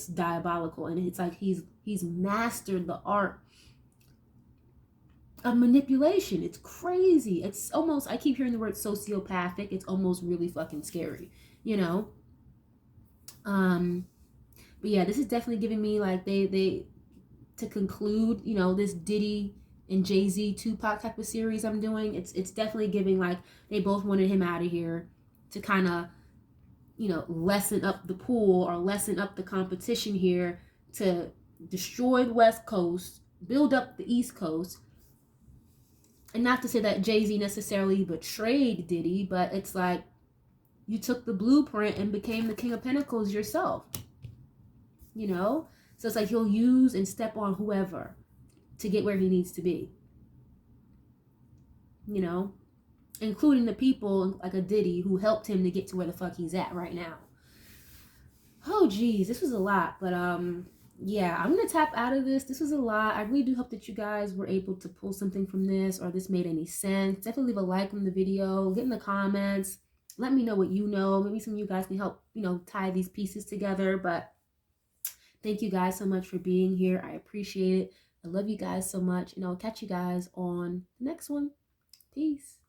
diabolical. And it's like he's mastered the art of manipulation. It's crazy. It's almost, I keep hearing the word sociopathic. It's almost really fucking scary, but yeah, this is definitely giving me like they to conclude, this Diddy and Jay-Z Tupac type of series I'm doing. It's definitely giving like they both wanted him out of here to kind of, you know, lessen up the pool or lessen up the competition here to destroy the West Coast, build up the East Coast. And not to say that Jay-Z necessarily betrayed Diddy, but it's like you took the blueprint and became the King of Pentacles yourself. You know? So it's like he'll use and step on whoever to get where he needs to be. You know? Including the people like a Diddy who helped him to get to where the fuck he's at right now. Oh geez, this was a lot, but yeah, I'm gonna tap out of this. This was a lot. I really do hope that you guys were able to pull something from this, or this made any sense. Definitely leave a like on the video, get in the comments, let me know what you know. Maybe some of you guys can help, you know, tie these pieces together. But thank you guys so much for being here. I appreciate it. I love you guys so much, and I'll catch you guys on the next one. Peace.